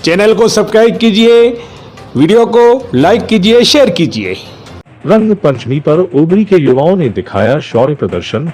Channel को subscribe कीजिए, video को लाइक कीजिए, शेयर कीजिए। रंग पंचमी पर ओबरी के युवाओं ने दिखाया शौर्य प्रदर्शन।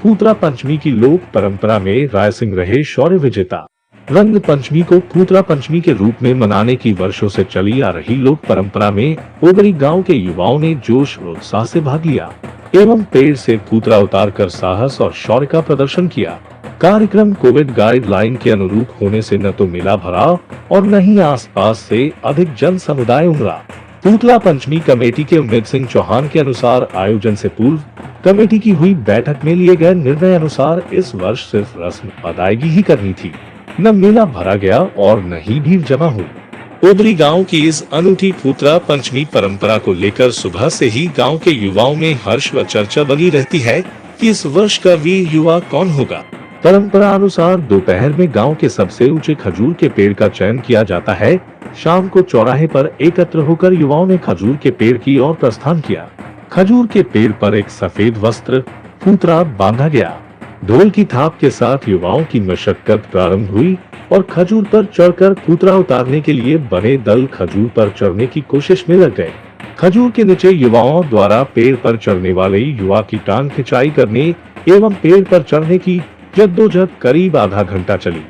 पूतरा पंचमी की लोक परंपरा में रायसिंह रहे शौर्य विजेता। रंग पंचमी को पूतरा पंचमी के रूप में मनाने की वर्षों से चली आ रही लोक परंपरा में ओबरी गांव के युवाओं ने जोश और उत्साह से भाग लिया एवं पेड़ से पूतरा उतारकर साहस और शौर्य का प्रदर्शन किया। कार्यक्रम कोविड गाइडलाइन के अनुरूप होने से न तो मेला भरा और न ही आसपास से अधिक जन समुदाय उमड़ा। पूतला पंचमी कमेटी के उम्मीद सिंह चौहान के अनुसार आयोजन से पूर्व कमेटी की हुई बैठक में लिए गए निर्णय अनुसार इस वर्ष सिर्फ रस्म अदायगी ही करनी थी। न मेला भरा गया और न ही भीड़ जमा हुई। ओबरी गांव की इस अनूठी पूतरा पंचमी परंपरा को लेकर सुबह से ही गांव के युवाओं में हर्ष व चर्चा बनी रहती है कि इस वर्ष का वीर युवा कौन होगा। परंपरा अनुसार दोपहर में गांव के सबसे ऊंचे खजूर के पेड़ का चयन किया जाता है। शाम को चौराहे पर एकत्र होकर युवाओं ने खजूर के पेड़ की ओर प्रस्थान किया। खजूर के पेड़ पर एक सफेद वस्त्र पूतरा बांधा गया। ढोल की थाप के साथ युवाओं की मशक्कत प्रारंभ हुई और खजूर पर चढ़कर पूतरा उतारने के लिए बने दल खजूर पर चढ़ने की कोशिश में लग गए। खजूर के नीचे युवाओं द्वारा पेड़ पर चढ़ने वाले युवा की टांग खिंचाई करने एवं पेड़ पर चढ़ने की जद्दोजहद करीब आधा घंटा चली,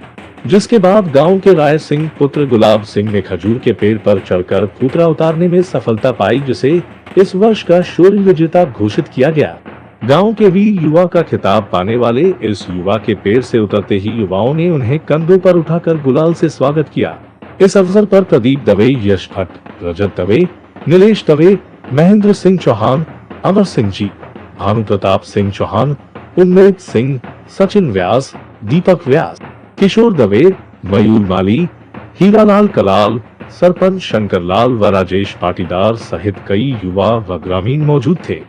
जिसके बाद गांव के राय सिंह पुत्र गुलाब सिंह ने खजूर के पेड़ पर चढ़कर पूतरा उतारने में सफलता पाई, जिसे इस वर्ष का शौर्य विजेता घोषित किया गया। गांव के वीर युवा का खिताब पाने वाले इस युवा के पेड़ से उतरते ही युवाओं ने उन्हें कंधों पर उठाकर गुलाल से स्वागत किया। इस अवसर पर प्रदीप दवे, यश भट्ट, रजत दवे, नीलेश दवे, महेंद्र सिंह चौहान, अमर सिंह जी, भानु प्रताप सिंह चौहान, उम्मेद सिंह, सचिन व्यास, दीपक व्यास, किशोर दवे, मयूर माली, हीरालाल कलाल, सरपंच शंकर लाल व राजेश पाटीदार सहित कई युवा व ग्रामीण मौजूद थे।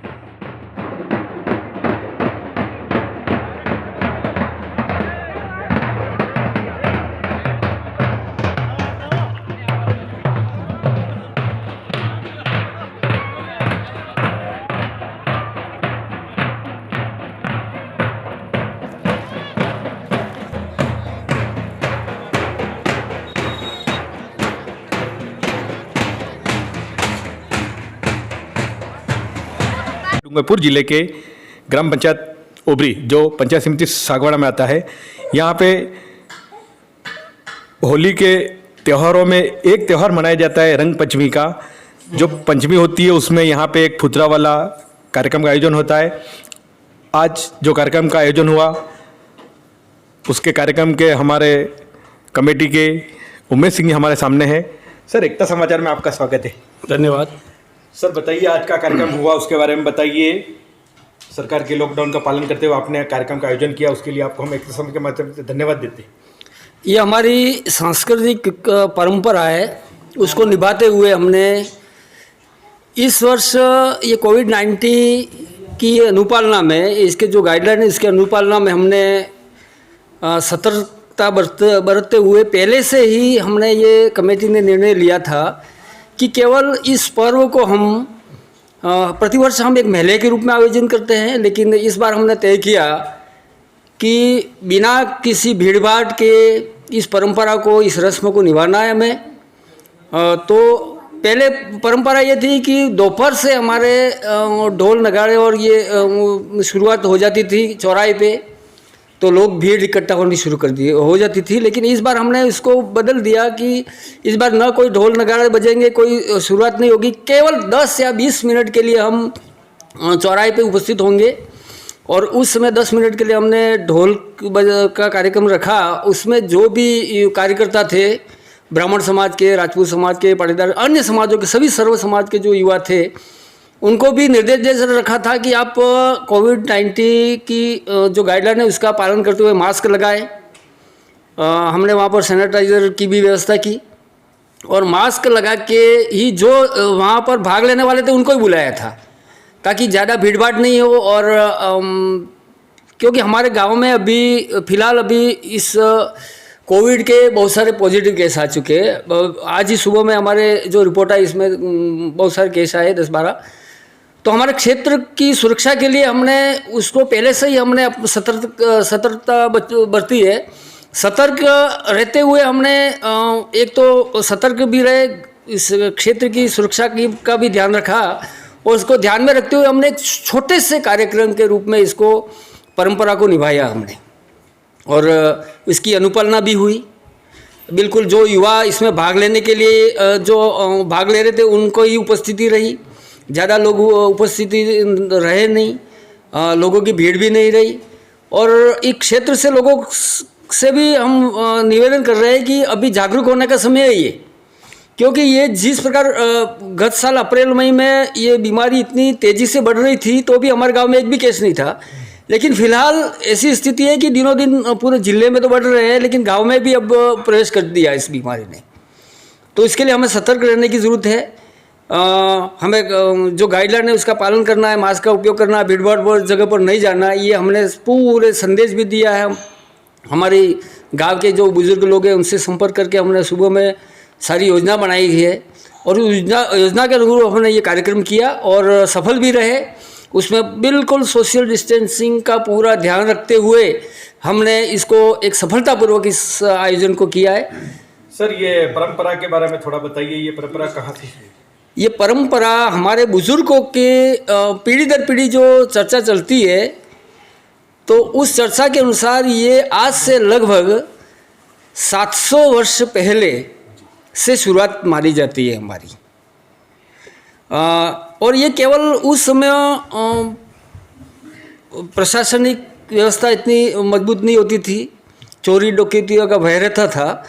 डूंगरपुर जिले के ग्राम पंचायत ओबरी, जो पंचायत समिति सागवाड़ा में आता है, यहाँ पे होली के त्योहारों में एक त्यौहार मनाया जाता है रंग पंचमी का। जो पंचमी होती है उसमें यहाँ पे एक फुतरा वाला कार्यक्रम का आयोजन होता है। आज जो कार्यक्रम का आयोजन हुआ उसके कार्यक्रम के हमारे कमेटी के उमेश सिंह हमारे सामने हैं। सर, एकता समाचार में आपका स्वागत है। धन्यवाद। सर बताइए, आज का कार्यक्रम हुआ उसके बारे में बताइए। सरकार के लॉकडाउन का पालन करते हुए आपने कार्यक्रम का आयोजन किया, उसके लिए आपको हम एकता समाज के माध्यम से धन्यवाद देते हैं। ये हमारी सांस्कृतिक परंपरा है, उसको निभाते हुए हमने इस वर्ष ये कोविड-19 की अनुपालना में, इसके जो गाइडलाइन है इसके अनुपालना में हमने सतर्कता बरतते हुए पहले से ही हमने ये कमेटी ने निर्णय लिया था कि केवल इस पर्व को हम प्रतिवर्ष हम एक मेले के रूप में आयोजन करते हैं, लेकिन इस बार हमने तय किया कि बिना किसी भीड़भाड़ के इस परंपरा को, इस रस्म को निभाना है हमें। तो पहले परंपरा ये थी कि दोपहर से हमारे ढोल नगाड़े और ये शुरुआत हो जाती थी चौराहे पे, तो लोग भीड़ इकट्ठा होनी शुरू हो जाती थी। लेकिन इस बार हमने इसको बदल दिया कि इस बार न कोई ढोल नगाड़े बजेंगे, कोई शुरुआत नहीं होगी, केवल 10 या 20 मिनट के लिए हम चौराहे पे उपस्थित होंगे। और उस समय 10 मिनट के लिए हमने ढोल का कार्यक्रम रखा। उसमें जो भी कार्यकर्ता थे, ब्राह्मण समाज के, राजपूत समाज के, पाटीदार, अन्य समाजों के, सभी सर्व समाज के जो युवा थे, उनको भी निर्देश रखा था कि आप कोविड-19 की जो गाइडलाइन है उसका पालन करते हुए मास्क लगाएं। हमने वहाँ पर सैनिटाइज़र की भी व्यवस्था की और मास्क लगा के ही जो वहाँ पर भाग लेने वाले थे उनको ही बुलाया था, ताकि ज़्यादा भीड़भाड़ नहीं हो। और क्योंकि हमारे गांव में अभी फ़िलहाल इस कोविड के बहुत सारे पॉजिटिव केस आ चुके हैं। आज ही सुबह में हमारे जो रिपोर्ट आई इसमें बहुत सारे केस आए, 10-12। तो हमारे क्षेत्र की सुरक्षा के लिए हमने उसको पहले से ही हमने सतर्कता बरती है सतर्क रहते हुए हमने एक तो सतर्क भी रहे, इस क्षेत्र की सुरक्षा की का भी ध्यान रखा, और उसको ध्यान में रखते हुए हमने एक छोटे से कार्यक्रम के रूप में इसको परंपरा को निभाया हमने, और इसकी अनुपालना भी हुई। बिल्कुल जो युवा इसमें भाग लेने के लिए जो भाग ले रहे थे उनको ही उपस्थिति रही, ज़्यादा लोग उपस्थिति रहे नहीं, लोगों की भीड़ भी नहीं रही। और इस क्षेत्र से लोगों से भी हम निवेदन कर रहे हैं कि अभी जागरूक होने का समय है ये, क्योंकि ये जिस प्रकार गत साल अप्रैल मई में ये बीमारी इतनी तेज़ी से बढ़ रही थी तो भी हमारे गांव में एक भी केस नहीं था, लेकिन फिलहाल ऐसी स्थिति है कि दिनों दिन पूरे जिले में तो बढ़ रहे हैं, लेकिन गांव में भी अब प्रवेश कर दिया इस बीमारी ने। तो इसके लिए हमें सतर्क रहने की ज़रूरत है। हमें जो गाइडलाइन है उसका पालन करना है, मास्क का उपयोग करना है, भीड़ भाड़ जगह पर नहीं जाना, ये हमने पूरे संदेश भी दिया है। हमारी गांव के जो बुजुर्ग लोग हैं उनसे संपर्क करके हमने सुबह में सारी योजना बनाई है, और योजना के अनुरूप हमने ये कार्यक्रम किया और सफल भी रहे। उसमें बिल्कुल सोशल डिस्टेंसिंग का पूरा ध्यान रखते हुए हमने इसको एक सफलतापूर्वक इस आयोजन को किया है। सर, ये परंपरा के बारे में थोड़ा बताइए, ये परंपरा कहाँ थी? ये परंपरा हमारे बुजुर्गों के पीढ़ी दर पीढ़ी जो चर्चा चलती है, तो उस चर्चा के अनुसार ये आज से लगभग 700 वर्ष पहले से शुरुआत मानी जाती है हमारी। और ये केवल उस समय प्रशासनिक व्यवस्था इतनी मजबूत नहीं होती थी, चोरी डकैतियों का भय रहता था,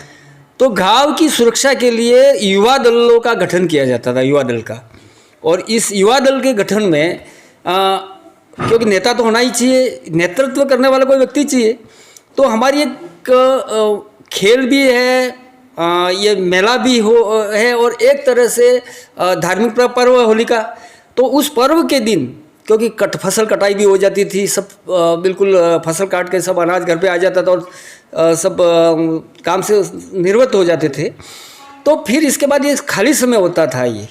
तो गांव की सुरक्षा के लिए युवा दलों का गठन किया जाता था, युवा दल का। और इस युवा दल के गठन में क्योंकि नेता तो होना ही चाहिए, नेतृत्व करने वाला कोई व्यक्ति चाहिए, तो हमारी एक खेल भी है, ये मेला भी है, और एक तरह से धार्मिक पर्व है होली का। तो उस पर्व के दिन क्योंकि फसल कटाई भी हो जाती थी, सब बिल्कुल फसल काट के सब अनाज घर पे आ जाता था और सब काम से निर्वृत्त हो जाते थे। तो फिर इसके बाद ये खाली समय होता था ये,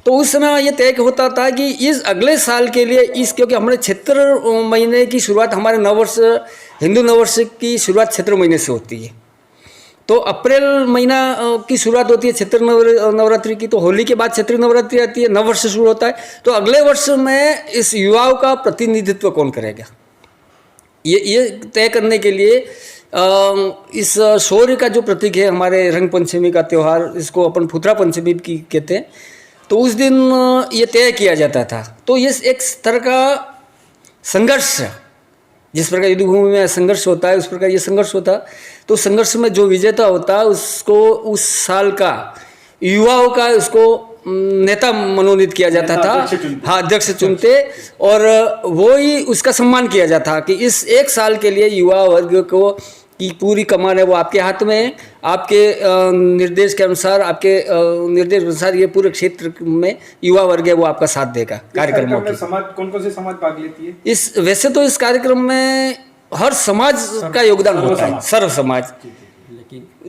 तो उस समय ये तय होता था कि इस अगले साल के लिए क्योंकि हमारे क्षेत्र महीने की शुरुआत, हमारे नववर्ष हिंदू नववर्ष की शुरुआत क्षेत्र महीने से होती है। तो अप्रैल महीना की शुरुआत होती है क्षेत्र नवरात्रि की, तो होली के बाद क्षेत्रीय नवरात्रि आती है, नववर्ष शुरू होता है। तो अगले वर्ष में इस युवाओं का प्रतिनिधित्व कौन करेगा, ये तय करने के लिए इस शौर्य का जो प्रतीक है हमारे रंग पंचमी का त्यौहार, इसको अपन फुतरा पंचमी की कहते हैं, तो उस दिन ये तय किया जाता था। तो ये एक तरह का संघर्ष, जिस प्रकार युद्ध भूमि में संघर्ष होता है उस प्रकार ये संघर्ष होता। तो संघर्ष में जो विजेता होता उसको उस साल का युवाओं का उसको नेता मनोनीत किया जाता था। हाँ, अध्यक्ष चुनते, और वो ही उसका सम्मान किया जाता कि इस एक साल के लिए युवा वर्ग को की पूरी कमान है वो आपके हाथ में है, आपके निर्देश के अनुसार, आपके निर्देश अनुसार ये पूरे क्षेत्र में युवा वर्ग है वो आपका साथ देगा। कार्यक्रमों में समाज कौन से समाज भाग लेती है? वैसे तो इस कार्यक्रम में हर समाज का योगदान होता है, सर्व समाज।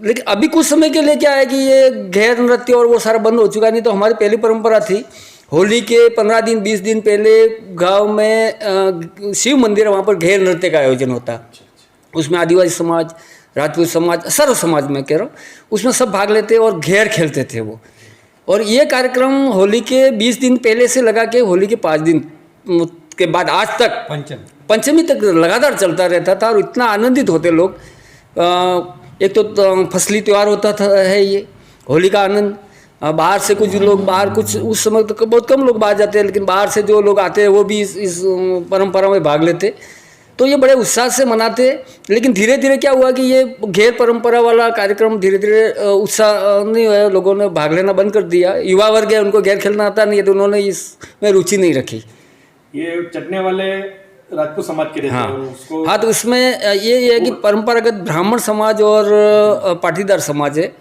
लेकिन अभी कुछ समय के लिए क्या है कि ये घेर नृत्य और वो सारा बंद हो चुका, नहीं तो हमारी पहली परंपरा थी होली के 15 दिन 20 दिन पहले गांव में शिव मंदिर है, वहाँ पर घेर नृत्य का आयोजन होता। उसमें आदिवासी समाज, राजपूत समाज, सर्व समाज में कह रहा हूँ, उसमें सब भाग लेते और घेर खेलते थे वो। और ये कार्यक्रम होली के 20 दिन पहले से लगा के होली के 5 दिन के बाद आज तक पंचमी तक लगातार चलता रहता था। और इतना आनंदित होते लोग, एक तो फसली त्यौहार होता था है ये होली का आनंद। बाहर से कुछ लोग, बाहर कुछ उस समय तो बहुत कम लोग बाहर जाते हैं, लेकिन बाहर से जो लोग आते हैं वो भी इस परंपरा में भाग लेते, तो ये बड़े उत्साह से मनाते। लेकिन धीरे धीरे क्या हुआ कि ये घेर परंपरा वाला कार्यक्रम धीरे धीरे उत्साह नहीं हुआ, लोगों ने भाग लेना बंद कर दिया। युवा वर्ग है, उनको घेर खेलना आता नहीं है, तो उन्होंने इसमें रुचि नहीं रखी। ये चटने वाले राजपूत समाज के रहते हैं उसको। हाँ, तो इसमें ये है कि परंपरागत ब्राह्मण समाज और पाटीदार समाज है,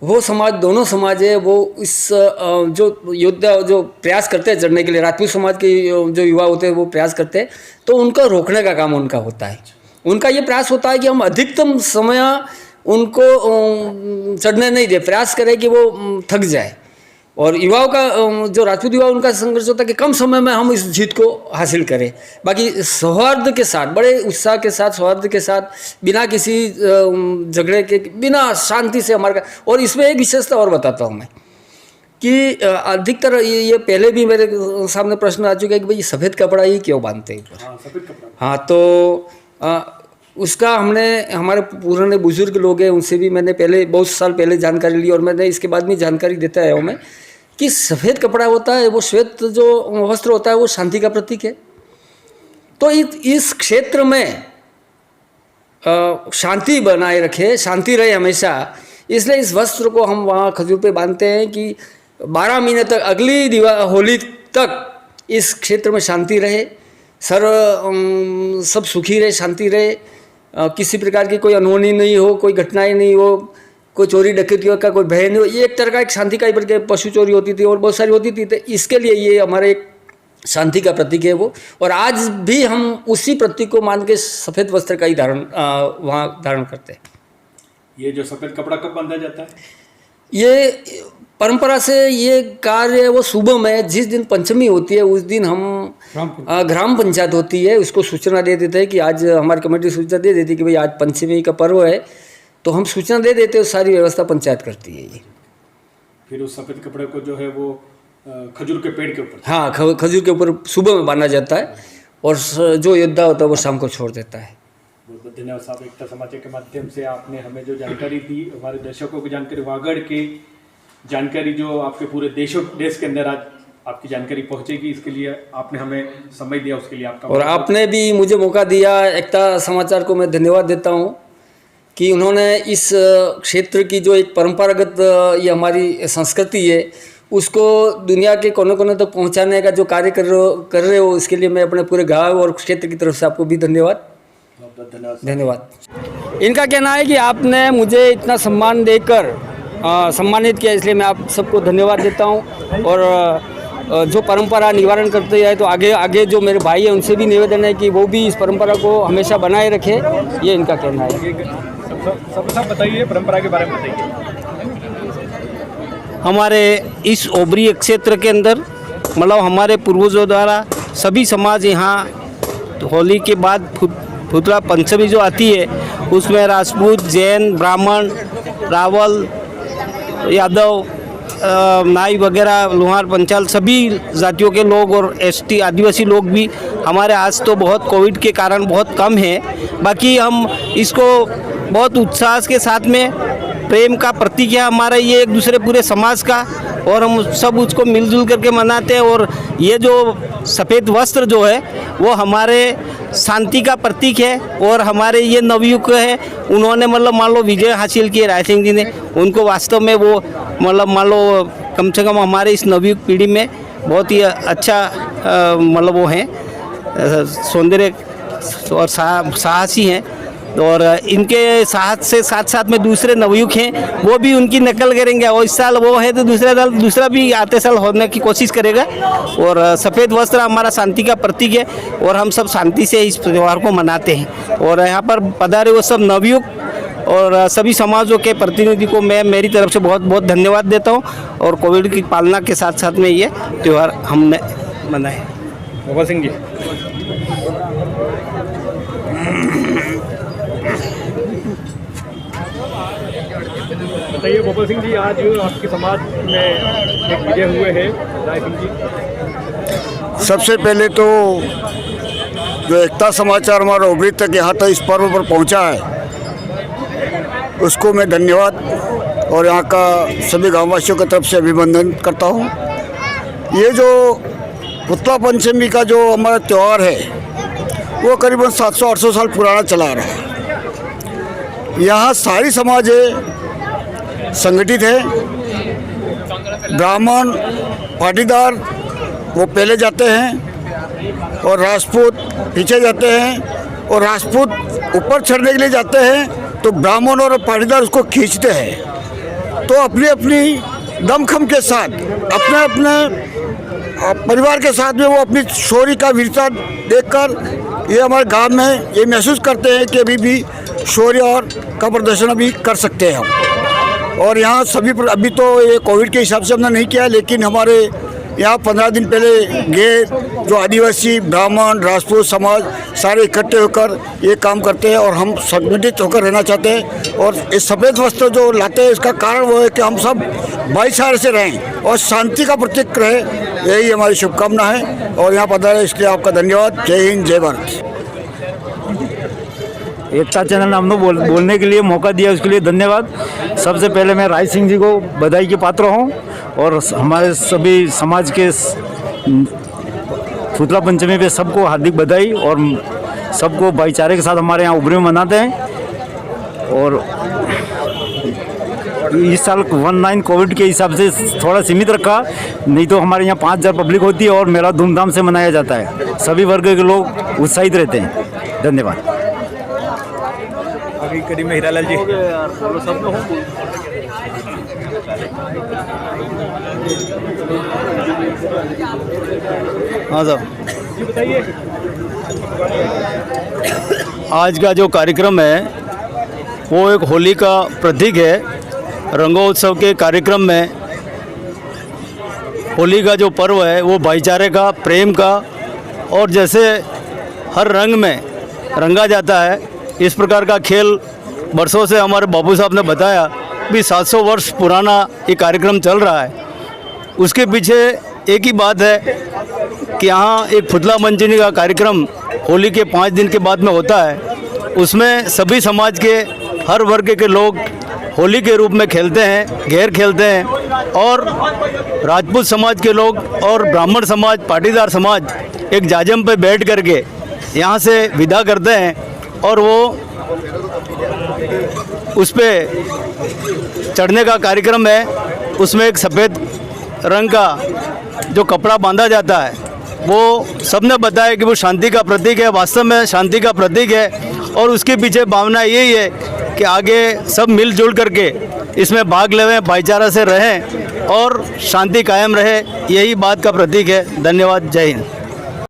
वो समाज, दोनों समाज है, वो इस जो योद्धा जो प्रयास करते हैं चढ़ने के लिए, राजपूत समाज के जो युवा होते हैं वो प्रयास करते हैं, तो उनको रोकने का काम उनका होता है। उनका ये प्रयास होता है कि हम अधिकतम समय उनको चढ़ने नहीं दे, प्रयास करें कि वो थक जाए। और युवाओं का जो राजपूत युवा उनका संघर्ष होता है कि कम समय में हम इस जीत को हासिल करें। बाकी सौहार्द के साथ, बड़े उत्साह के साथ, सौहार्द के साथ, बिना किसी झगड़े के, बिना शांति से हमारा। और इसमें एक विशेषता और बताता हूँ मैं कि अधिकतर ये पहले भी मेरे सामने प्रश्न आ चुका है कि भाई सफ़ेद कपड़ा ही क्यों बांधते हैं ऊपर। हाँ, सफ़ेद कपड़ा। हाँ, तो उसका हमने, हमारे पुराने बुजुर्ग लोग हैं उनसे भी मैंने पहले बहुत साल पहले जानकारी ली और मैंने इसके बाद भी जानकारी देता आया हूँ मैं कि सफ़ेद कपड़ा होता है, वो श्वेत जो वस्त्र होता है वो शांति का प्रतीक है। तो इस क्षेत्र में शांति बनाए रखे, शांति रहे हमेशा, इसलिए इस वस्त्र को हम वहाँ खजूर पे बांधते हैं कि 12 महीने तक, अगली होली तक इस क्षेत्र में शांति रहे, सब सुखी रहे, शांति रहे, किसी प्रकार की कोई अनहोनी नहीं हो, कोई घटनाएं नहीं हो, कोई चोरी डकैतियों का कोई भय नहीं हो। ये एक तरह का एक शांति का ही, बल्कि पशु चोरी होती थी और बहुत सारी होती थी, तो इसके लिए ये हमारे एक शांति का प्रतीक है वो। और आज भी हम उसी प्रतीक को मान के सफ़ेद वस्त्र का ही वहाँ धारण करते हैं। ये जो सफ़ेद कपड़ा कब बांधा जाता है? ये परंपरा से ये कार्य वो सुबह में जिस दिन पंचमी होती है उस दिन हम ग्राम पंचायत होती है उसको सूचना दे देते हैं कि आज, हमारी कमेटी सूचना दे देती है कि भाई आज पंचमी का पर्व है, तो हम सूचना दे देते हैं, सारी व्यवस्था पंचायत करती है ये। फिर उस सफ़ेद कपड़े को जो है वो खजूर के पेड़ के ऊपर, हाँ, खजूर के ऊपर सुबह में बांधा जाता है और जो योद्धा होता है वो शाम को छोड़ देता है। बहुत बहुत धन्यवाद साहब। एकता समाचार के माध्यम से आपने हमें जो जानकारी दी, हमारे दर्शकों को जानकारी, वागड़ की जानकारी जो आपके पूरे देश के अंदर आज आपकी जानकारी पहुंचेगी, इसके लिए आपने हमें समय दिया, उसके लिए आपका। और आपने भी मुझे मौका दिया, एकता समाचार को मैं धन्यवाद देता हूँ कि उन्होंने इस क्षेत्र की जो एक परंपरागत ये हमारी संस्कृति है उसको दुनिया के कोने कोने तक पहुँचाने का जो कार्य कर रहे हो, इसके लिए मैं अपने पूरे गाँव और क्षेत्र की तरफ से आपको भी धन्यवाद। धन्यवाद। इनका कहना है कि आपने मुझे इतना सम्मान देकर सम्मानित किया, इसलिए मैं आप सबको धन्यवाद देता हूं। और जो परंपरा निवारण करते हैं तो आगे जो मेरे भाई हैं उनसे भी निवेदन है कि वो भी इस परंपरा को हमेशा बनाए रखे, ये इनका कहना है। सब बताइए, परंपरा के बारे में बताइए। हमारे इस ओबरी क्षेत्र के अंदर मतलब हमारे पूर्वजों द्वारा सभी समाज यहाँ होली के बाद फुतरा पंचमी जो आती है उसमें राजपूत, जैन, ब्राह्मण, रावल, यादव, नाई वगैरह, लोहार, पंचाल, सभी जातियों के लोग और एसटी आदिवासी लोग भी हमारे आज तो बहुत कोविड के कारण बहुत कम है। बाकी हम इसको बहुत उत्साह के साथ में, प्रेम का प्रतीक है हमारा ये एक दूसरे पूरे समाज का, और हम सब उसको मिलजुल करके मनाते हैं। और ये जो सफ़ेद वस्त्र जो है वो हमारे शांति का प्रतीक है। और हमारे ये नवयुग है, उन्होंने मतलब मान लो विजय हासिल किए राय सिंह जी ने, उनको वास्तव में वो मतलब मान लो कम से कम हमारे इस नवयुग पीढ़ी में बहुत ही अच्छा मतलब वो हैं, सौंदर्य और साहसी हैं। और इनके साथ से साथ साथ में दूसरे नवयुग हैं वो भी उनकी नकल करेंगे, और इस साल वो है तो दूसरा भी आते साल होने की कोशिश करेगा। और सफ़ेद वस्त्र हमारा शांति का प्रतीक है और हम सब शांति से इस त्यौहार को मनाते हैं। और यहाँ पर पधारे वो सब नवयुग और सभी समाजों के प्रतिनिधि को मैं मेरी तरफ से बहुत बहुत धन्यवाद देता हूँ। और कोविड की पालना के साथ साथ में ये त्यौहार हमने मनाए। बाबा सिंह जी, बताइए बाबा सिंह जी, आज आपके समाज में एक विजय हुए हैं राय सिंह जी। सबसे पहले तो जो एकता समाचार हमारा ओबरी तक यहाँ तक इस पर्व पर पहुँचा है उसको मैं धन्यवाद और यहाँ का सभी गाँववासियों की तरफ से अभिनंदन करता हूँ। ये जो पुतला पंचमी का जो हमारा त्यौहार है वो करीबन 700-800 साल पुराना चला आ रहा है। यहाँ सारी समाज संगठित है। ब्राह्मण पाटीदार वो पहले जाते हैं और राजपूत पीछे जाते हैं, और राजपूत ऊपर चढ़ने के लिए जाते हैं तो ब्राह्मण और पाटीदार उसको खींचते हैं। तो अपनी अपनी दमखम के साथ अपने अपने परिवार के साथ में वो अपनी शौर्य का वीरता देखकर ये हमारे गांव में ये महसूस करते हैं कि अभी भी शौर्य और का प्रदर्शन अभी कर सकते हैं हम। और यहाँ सभी अभी तो ये कोविड के हिसाब से हमने नहीं किया, लेकिन हमारे यहाँ 15 दिन पहले गए जो आदिवासी, ब्राह्मण, राजपूत समाज सारे इकट्ठे होकर ये काम करते हैं और हम संगठित होकर रहना चाहते हैं। और ये सफ़ेद वस्त्र जो लाते हैं इसका कारण वो है कि हम सब भाईचारे से रहें और शांति का प्रतीक रहे, यही हमारी शुभकामना है। और यहाँ पधारे इसलिए आपका धन्यवाद। जय हिंद, जय भारत। एकता चैनल ने हमको बोलने के लिए मौका दिया, उसके लिए धन्यवाद। सबसे पहले मैं राय सिंह जी को बधाई के पात्र हूँ और हमारे सभी समाज के पुतला पंचमी पे सबको हार्दिक बधाई और सबको भाईचारे के साथ हमारे यहाँ उभरी में मनाते हैं। और इस साल 19 कोविड के हिसाब से थोड़ा सीमित रखा, नहीं तो हमारे यहाँ 5000 पब्लिक होती है और मेला धूमधाम से मनाया जाता है। सभी वर्ग के लोग उत्साहित रहते हैं। धन्यवाद। अभी करीब में हीरालाल जी। हाँ साहब, आज का जो कार्यक्रम है वो एक होली का प्रतीक है। रंगोत्सव के कार्यक्रम में होली का जो पर्व है वो भाईचारे का, प्रेम का, और जैसे हर रंग में रंगा जाता है, इस प्रकार का खेल वर्षों से हमारे बाबू साहब ने बताया भी 700 वर्ष पुराना ये कार्यक्रम चल रहा है। उसके पीछे एक ही बात है कि यहाँ एक पुतला मंचनी का कार्यक्रम होली के 5 दिन के बाद में होता है। उसमें सभी समाज के हर वर्ग के लोग होली के रूप में खेलते हैं, घेर खेलते हैं, और राजपूत समाज के लोग और ब्राह्मण समाज, पाटीदार समाज एक जाजम पे बैठ करके यहाँ से विदा करते हैं और वो उस पे चढ़ने का कार्यक्रम है। उसमें एक सफ़ेद रंग का जो कपड़ा बांधा जाता है, वो सबने बताया कि वो शांति का प्रतीक है, वास्तव में शांति का प्रतीक है। और उसके पीछे भावना यही है कि आगे सब मिलजुल करके इसमें भाग लेवें, भाईचारा से रहें और शांति कायम रहे, यही बात का प्रतीक है। धन्यवाद। जय हिंद।